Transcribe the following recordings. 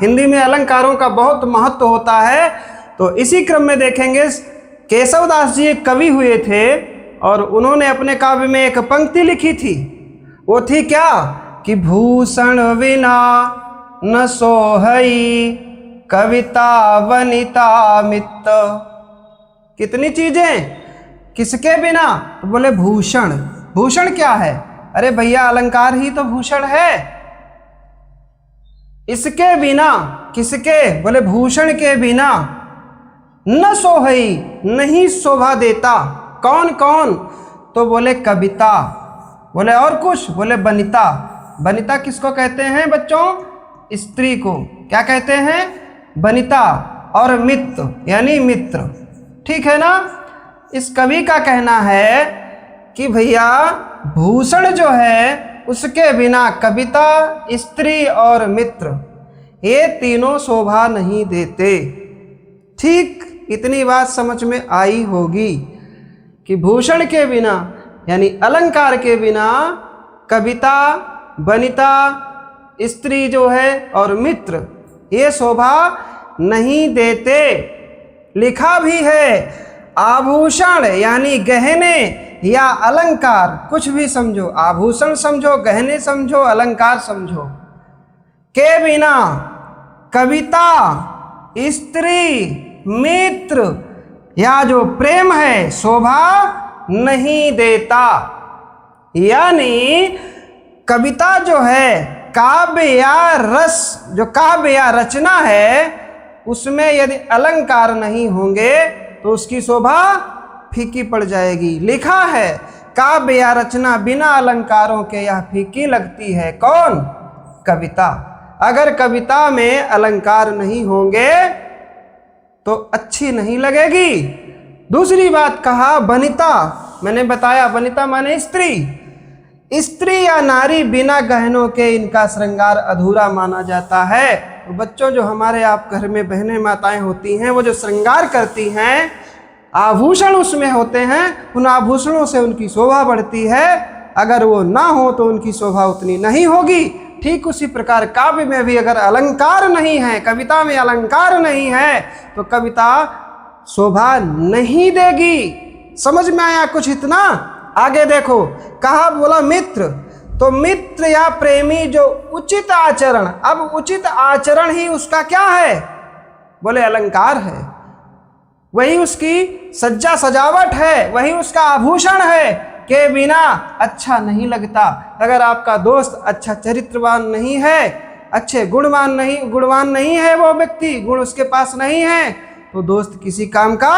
हिंदी में अलंकारों का बहुत महत्व होता है। तो इसी क्रम में देखेंगे, केशवदास जी एक कवि हुए थे और उन्होंने अपने काव्य में एक पंक्ति लिखी थी। वो थी क्या कि भूषण बिना न सोहई कविता वनिता मित्त। कितनी चीजें, किसके बिना, तो बोले भूषण। भूषण क्या है? अरे भैया अलंकार ही तो भूषण है। इसके बिना, किसके, बोले भूषण के बिना, न सोहई, नहीं शोभा देता। कौन कौन? तो बोले कविता, बोले और कुछ, बोले बनिता। बनिता किसको कहते हैं बच्चों? स्त्री को क्या कहते हैं? बनिता। और मित्र यानी मित्र, ठीक है ना। इस कवि का कहना है कि भैया भूषण जो है उसके बिना कविता, स्त्री और मित्र ये तीनों शोभा नहीं देते। ठीक, इतनी बात समझ में आई होगी कि भूषण के बिना यानी अलंकार के बिना कविता, वनिता, स्त्री जो है और मित्र ये शोभा नहीं देते। लिखा भी है, आभूषण यानी गहने या अलंकार, कुछ भी समझो, आभूषण समझो, गहने समझो, अलंकार समझो, के बिना कविता, स्त्री, मित्र या जो प्रेम है शोभा नहीं देता। यानी कविता जो है, काव्य या रस, जो काव्य या रचना है उसमें यदि अलंकार नहीं होंगे तो उसकी शोभा फीकी पड़ जाएगी। लिखा है काव्य या रचना बिना अलंकारों के यह फीकी लगती है। कौन? कविता। अगर कविता में अलंकार नहीं होंगे तो अच्छी नहीं लगेगी। दूसरी बात कहा वनिता, मैंने बताया वनिता माने स्त्री। स्त्री या नारी बिना गहनों के इनका श्रृंगार अधूरा माना जाता है। तो बच्चों जो हमारे आप घर में बहनें माताएं होती हैं वो जो श्रृंगार करती हैं, आभूषण उसमें होते हैं, उन आभूषणों से उनकी शोभा बढ़ती है। अगर वो ना हो तो उनकी शोभा उतनी नहीं होगी। ठीक उसी प्रकार काव्य में भी अगर अलंकार नहीं है, कविता में अलंकार नहीं है तो कविता शोभा नहीं देगी। समझ में आया कुछ इतना? आगे देखो, कहा बोला मित्र, तो मित्र या प्रेमी जो उचित आचरण, अब उचित आचरण ही उसका क्या है? बोले अलंकार है, वही उसकी सज्जा सजावट है, वही उसका आभूषण है, के बिना अच्छा नहीं लगता। अगर आपका दोस्त अच्छा चरित्रवान नहीं है, अच्छे गुणवान नहीं है, वो व्यक्ति गुण उसके पास नहीं है तो दोस्त किसी काम का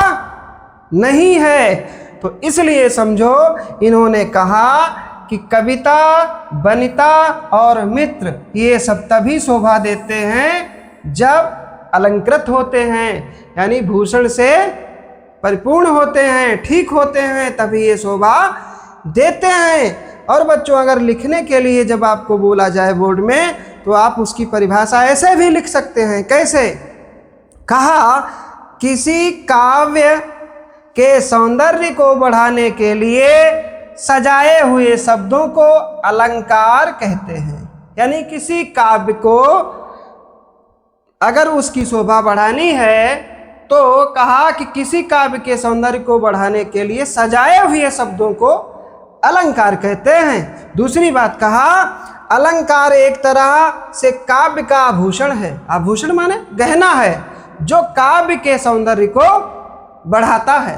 नहीं है। तो इसलिए समझो इन्होंने कहा कि कविता, वनिता और मित्र ये सब तभी शोभा देते हैं जब अलंकृत होते हैं, यानी भूषण से परिपूर्ण होते हैं, ठीक होते हैं, तभी ये शोभा देते हैं। और बच्चों अगर लिखने के लिए जब आपको बोला जाए बोर्ड में तो आप उसकी परिभाषा ऐसे भी लिख सकते हैं। कैसे? कहा किसी काव्य के सौंदर्य को बढ़ाने के लिए सजाए हुए शब्दों को अलंकार कहते हैं। यानी किसी काव्य को अगर उसकी शोभा बढ़ानी है तो कहा कि किसी काव्य के सौंदर्य को बढ़ाने के लिए सजाए हुए शब्दों को अलंकार कहते हैं। दूसरी बात कहा अलंकार एक तरह से काव्य का आभूषण है। आभूषण माने गहना है जो काव्य के सौंदर्य को बढ़ाता है।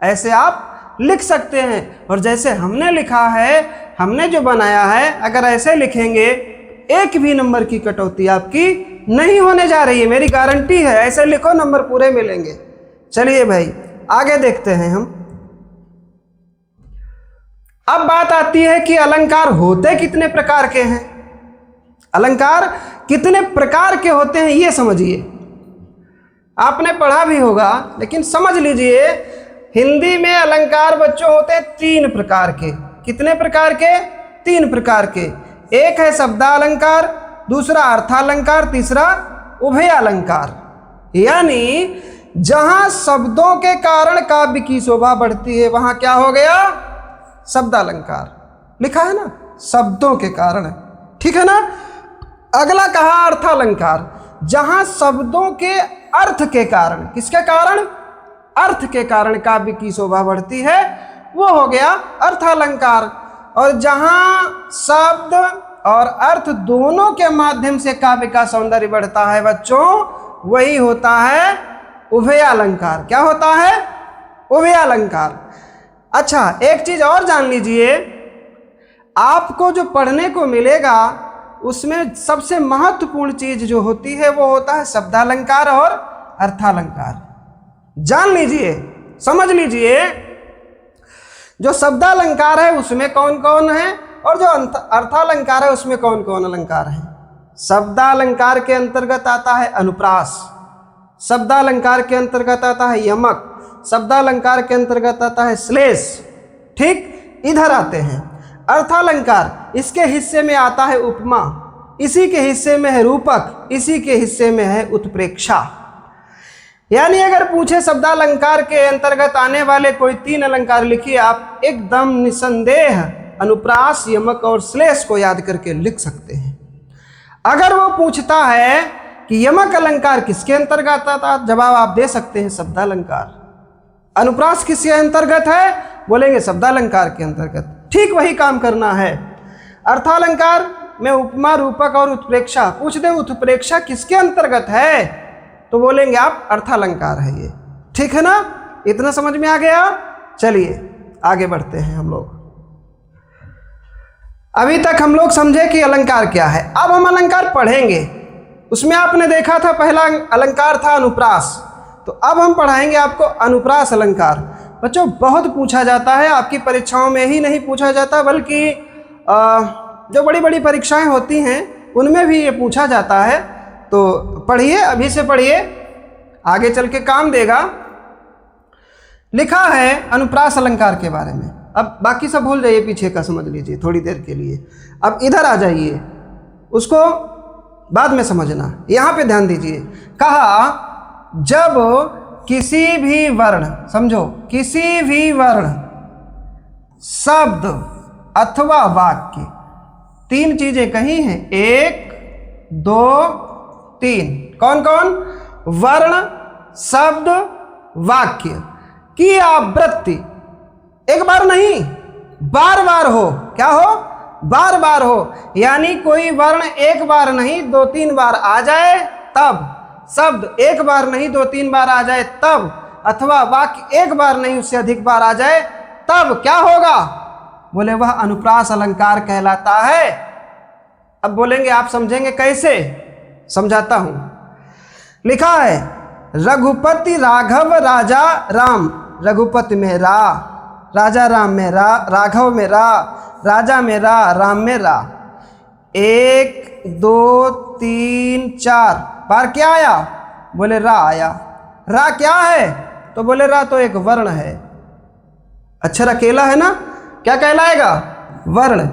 ऐसे आप लिख सकते हैं। और जैसे हमने लिखा है, हमने जो बनाया है, अगर ऐसे लिखेंगे एक भी नंबर की कटौती आपकी नहीं होने जा रही है, मेरी गारंटी है। ऐसे लिखो नंबर पूरे मिलेंगे। चलिए भाई आगे देखते हैं हम। अब बात आती है कि अलंकार होते कितने प्रकार के हैं। अलंकार कितने प्रकार के होते हैं ये समझिए। आपने पढ़ा भी होगा लेकिन समझ लीजिए, हिंदी में अलंकार बच्चों होते हैं 3 प्रकार के। कितने प्रकार के? 3 प्रकार के। एक है शब्दालंकार, दूसरा अर्थालंकार, तीसरा उभयालंकार। यानी जहां शब्दों के कारण काव्य की शोभा बढ़ती है वहां क्या हो गया? शब्दालंकार। लिखा है ना, शब्दों के कारण, ठीक है ना। अगला कहा अर्थालंकार, जहां शब्दों के अर्थ के कारण, किसके कारण? अर्थ के कारण काव्य की शोभा बढ़ती है, वो हो गया अर्थालंकार। और जहां शब्द और अर्थ दोनों के माध्यम से काव्य का सौंदर्य बढ़ता है बच्चों, वही होता है उभयालंकार। क्या होता है? उभयालंकार। अच्छा, एक चीज और जान लीजिए, आपको जो पढ़ने को मिलेगा उसमें सबसे महत्वपूर्ण चीज जो होती है वो होता है शब्दालंकार और अर्थालंकार। जान लीजिए, समझ लीजिए, जो शब्दालंकार है उसमें कौन कौन है और जो अर्थालंकार है उसमें कौन कौन अलंकार है। शब्दालंकार के अंतर्गत आता है अनुप्रास, शब्दालंकार के अंतर्गत आता है यमक, शब्दालंकार के अंतर्गत आता है श्लेष। ठीक, इधर आते हैं अर्थालंकार। इसके हिस्से में आता है उपमा, इसी के हिस्से में है रूपक, इसी के हिस्से में है उत्प्रेक्षा। यानी अगर पूछे शब्दालंकार के अंतर्गत आने वाले कोई 3 अलंकार लिखिए, आप एकदम निसंदेह अनुप्रास, यमक और श्लेष को याद करके लिख सकते हैं। अगर वो पूछता है कि यमक अलंकार किसके अंतर्गत आता है, जवाब आप दे सकते हैं शब्दालंकार। अनुप्रास किसके अंतर्गत है, बोलेंगे शब्दालंकार के अंतर्गत। ठीक वही काम करना है। अर्थालंकार में उपमा, रूपक और उत्प्रेक्षा, पूछ दे उत्प्रेक्षा किसके अंतर्गत है तो बोलेंगे आप अर्थालंकार है ये। ठीक है ना, इतना समझ में आ गया। चलिए आगे बढ़ते हैं हम लोग। अभी तक हम लोग समझे कि अलंकार क्या है, अब हम अलंकार पढ़ेंगे। उसमें आपने देखा था पहला अलंकार था अनुप्रास, तो अब हम पढ़ाएंगे आपको अनुप्रास अलंकार। बच्चों बहुत पूछा जाता है, आपकी परीक्षाओं में ही नहीं पूछा जाता बल्कि जो बड़ी बड़ी परीक्षाएं होती हैं उनमें भी ये पूछा जाता है। तो पढ़िए, अभी से पढ़िए, आगे चल के काम देगा। लिखा है अनुप्रास अलंकार के बारे में। अब बाकी सब भूल जाइए, पीछे का समझ लीजिए थोड़ी देर के लिए। अब इधर आ जाइए, उसको बाद में समझना, यहाँ पे ध्यान दीजिए। कहा जब किसी भी वर्ण, समझो किसी भी वर्ण, शब्द अथवा वाक्य, 3 चीजें कही हैं, 1 2 3, कौन कौन? वर्ण, शब्द, वाक्य की आवृत्ति एक बार नहीं बार बार हो। क्या हो? बार बार हो। यानी कोई वर्ण एक बार नहीं 2-3 बार आ जाए तब, शब्द एक बार नहीं 2-3 बार आ जाए तब, अथवा वाक्य एक बार नहीं उससे अधिक बार आ जाए तब क्या होगा? बोले वह अनुप्रास अलंकार कहलाता है। अब बोलेंगे आप समझेंगे कैसे, समझाता हूं। लिखा है रघुपति राघव राजा राम, रघुपति में रा, राजा राम में रा, राघव में रा, राजा में रा, राम में रा। 1 2 3 4 बार क्या आया? बोले रा आया। रा क्या है? तो बोले रा तो एक वर्ण है। अक्षर अकेला है ना, क्या कहलाएगा? वर्ण।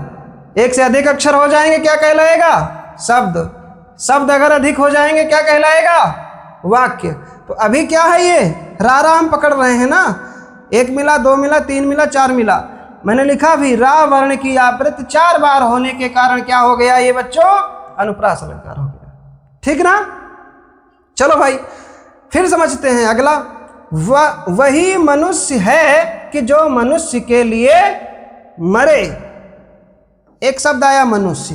एक से अधिक अक्षर हो जाएंगे क्या कहलाएगा? शब्द। शब्द अगर अधिक हो जाएंगे क्या कहलाएगा? वाक्य। तो अभी क्या है ये? रा रा हम पकड़ रहे हैं ना, 1 मिला, 2 मिला, 3 मिला, 4 मिला। मैंने लिखा भी रा वर्ण की आवृत्ति 4 बार होने के कारण क्या हो गया ये बच्चों? अनुप्रास अलंकार हो गया। ठीक ना? चलो भाई फिर समझते हैं अगला। वही मनुष्य है कि जो मनुष्य के लिए मरे। एक शब्द आया मनुष्य,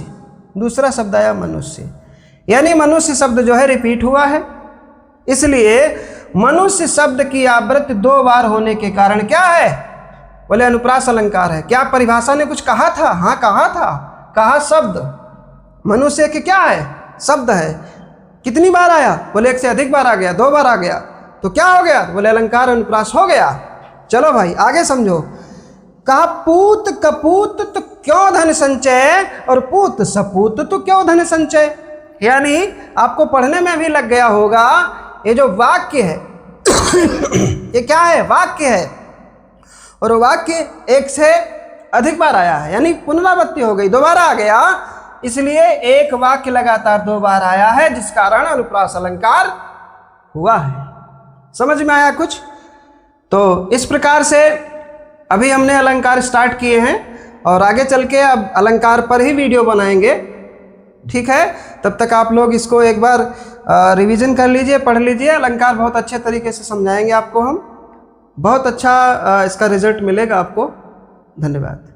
दूसरा शब्द आया मनुष्य, यानी मनुष्य शब्द जो है रिपीट हुआ है, इसलिए मनुष्य शब्द की आवृत्ति 2 बार होने के कारण क्या है? बोले अनुप्रास अलंकार है। क्या परिभाषा ने कुछ कहा था? हाँ कहा था, कहा शब्द। मनुष्य के क्या है? शब्द है। कितनी बार आया? बोले 1 से अधिक बार आ गया, 2 बार आ गया, तो क्या हो गया? बोले अलंकार अनुप्रास हो गया। चलो भाई आगे समझो। कहा पूत कपूत तो क्यों धन संचय, और पूत सपूत तो क्यों धन संचय। यानी आपको पढ़ने में भी लग गया होगा, ये जो वाक्य है ये क्या है? वाक्य है, और वाक्य 1 से अधिक बार आया है, यानी पुनरावृत्ति हो गई, दोबारा आ गया, इसलिए एक वाक्य लगातार 2 बार आया है, जिस कारण अनुप्रास अलंकार हुआ है। समझ में आया कुछ? तो इस प्रकार से अभी हमने अलंकार स्टार्ट किए हैं और आगे चल के अब अलंकार पर ही वीडियो बनाएंगे। ठीक है, तब तक आप लोग इसको एक बार रिवीजन कर लीजिए, पढ़ लीजिए। अलंकार बहुत अच्छे तरीके से समझाएंगे आपको हम, बहुत अच्छा इसका रिजल्ट मिलेगा आपको। धन्यवाद।